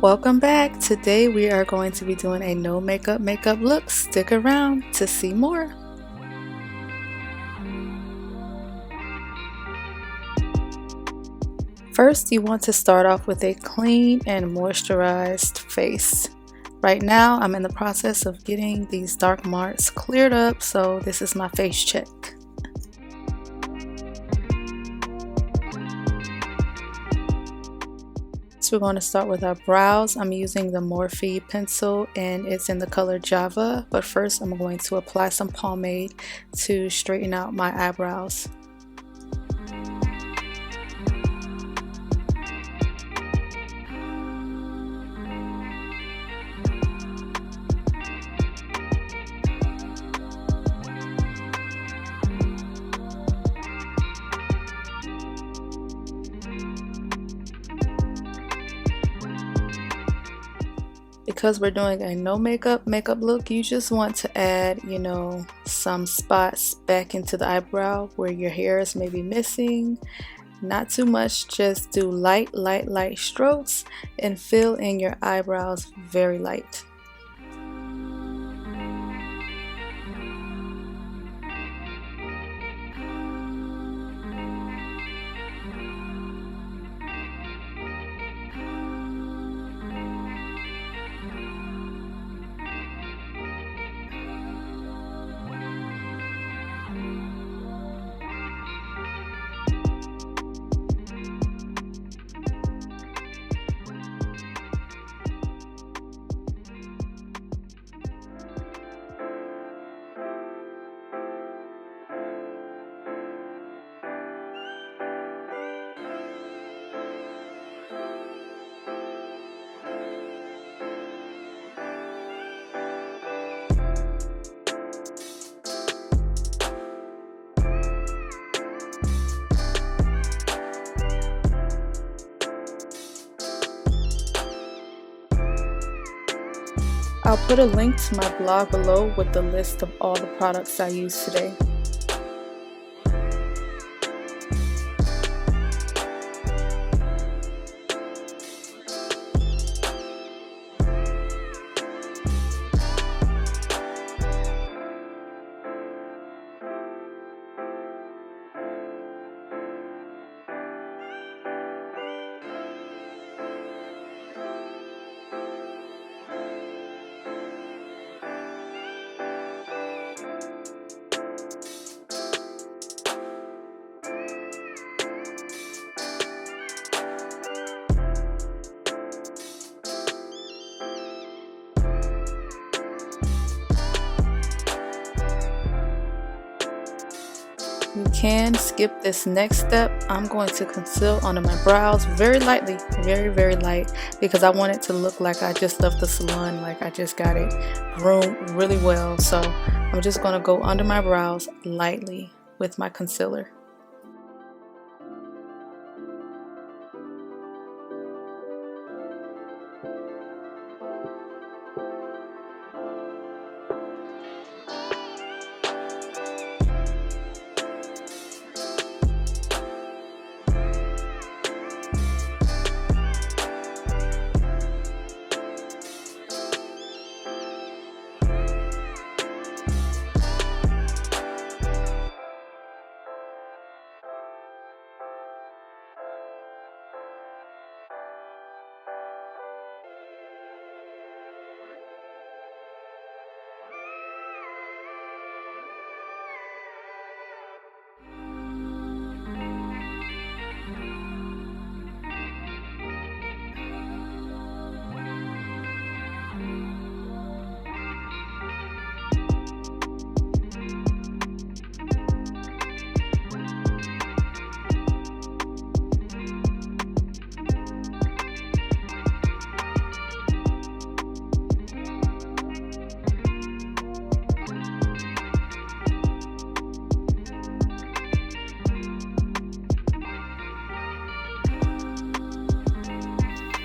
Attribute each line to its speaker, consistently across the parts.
Speaker 1: Welcome back. Today we are going to be doing a no makeup look. Stick around to see more. First, you want to start off with a clean and moisturized face. Right now, I'm in the process of getting these dark marks cleared up, so this is my face check. So we're going to start with our brows. I'm using the Morphe pencil and it's in the color Java, but first I'm going to apply some pomade to straighten out my eyebrows. Because we're doing a no makeup look, you just want to add, some spots back into the eyebrow where your hairs may be missing. Not too much, just do light strokes and fill in your eyebrows very light. I'll put a link to my blog below with the list of all the products I used today. You can skip this next step. I'm going to conceal under my brows very lightly, very light, because I want it to look like I just left the salon, like I just got it groomed really well. So I'm just going to go under my brows lightly with my concealer.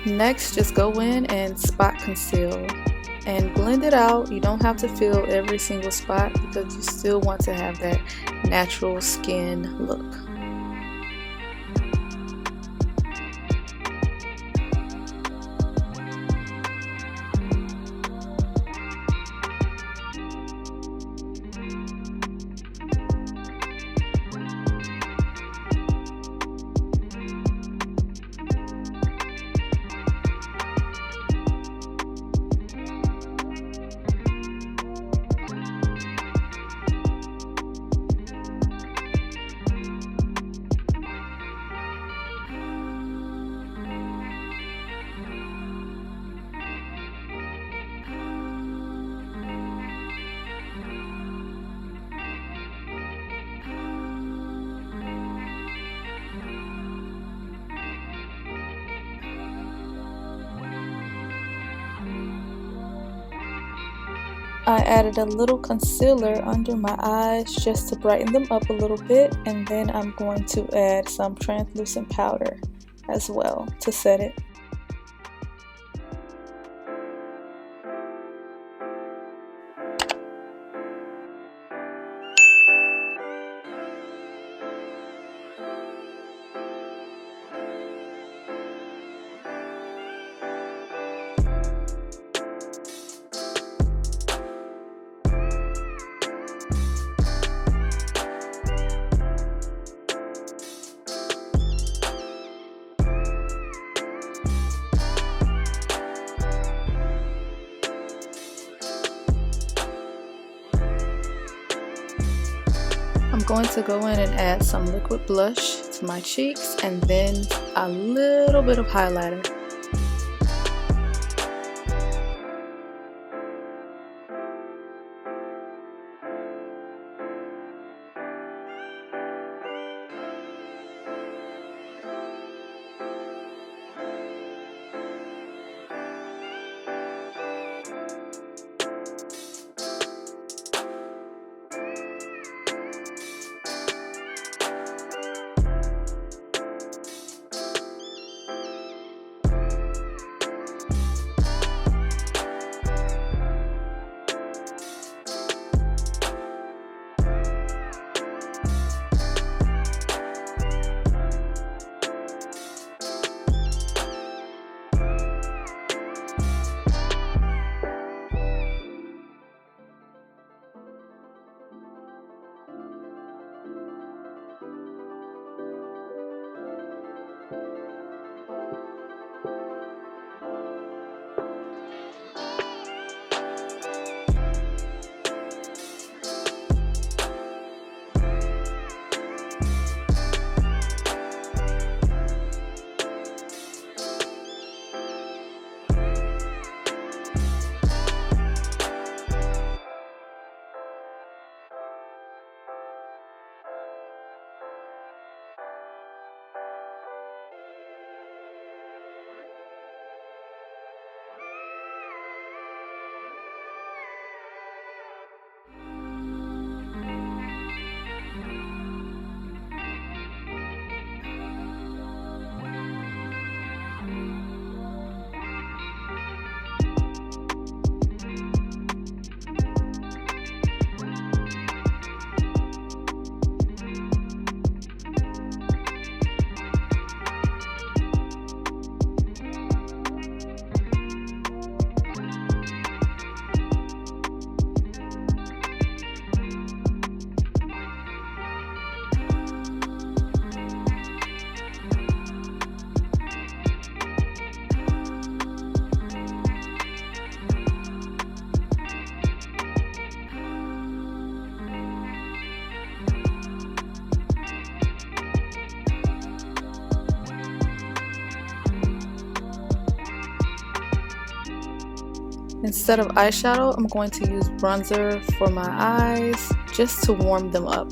Speaker 1: Next, just go in and spot conceal and blend it out. You don't have to fill every single spot because you still want to have that natural skin look. I added a little concealer under my eyes just to brighten them up a little bit, and then I'm going to add some translucent powder as well to set it. I'm going to go in and add some liquid blush to my cheeks and then a little bit of highlighter. Instead of eyeshadow, I'm going to use bronzer for my eyes just to warm them up.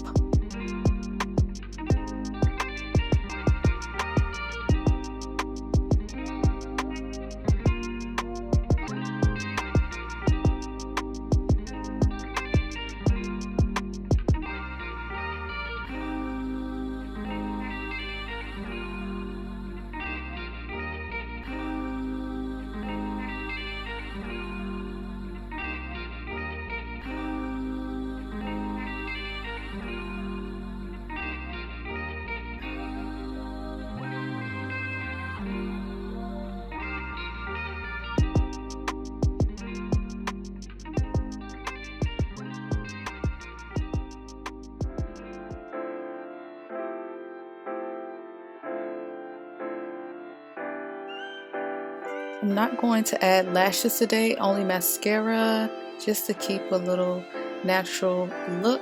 Speaker 1: I'm not going to add lashes today, only mascara, just to keep a little natural look.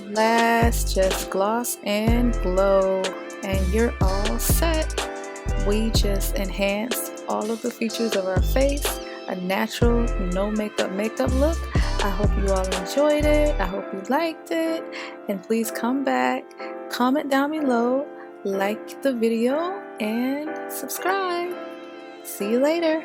Speaker 1: Last, just gloss and glow, and you're all set. We just enhanced all of the features of our face a natural, no makeup look. I hope you all enjoyed it. I hope you liked it. And please come back, comment down below, like the video, and subscribe. See you later.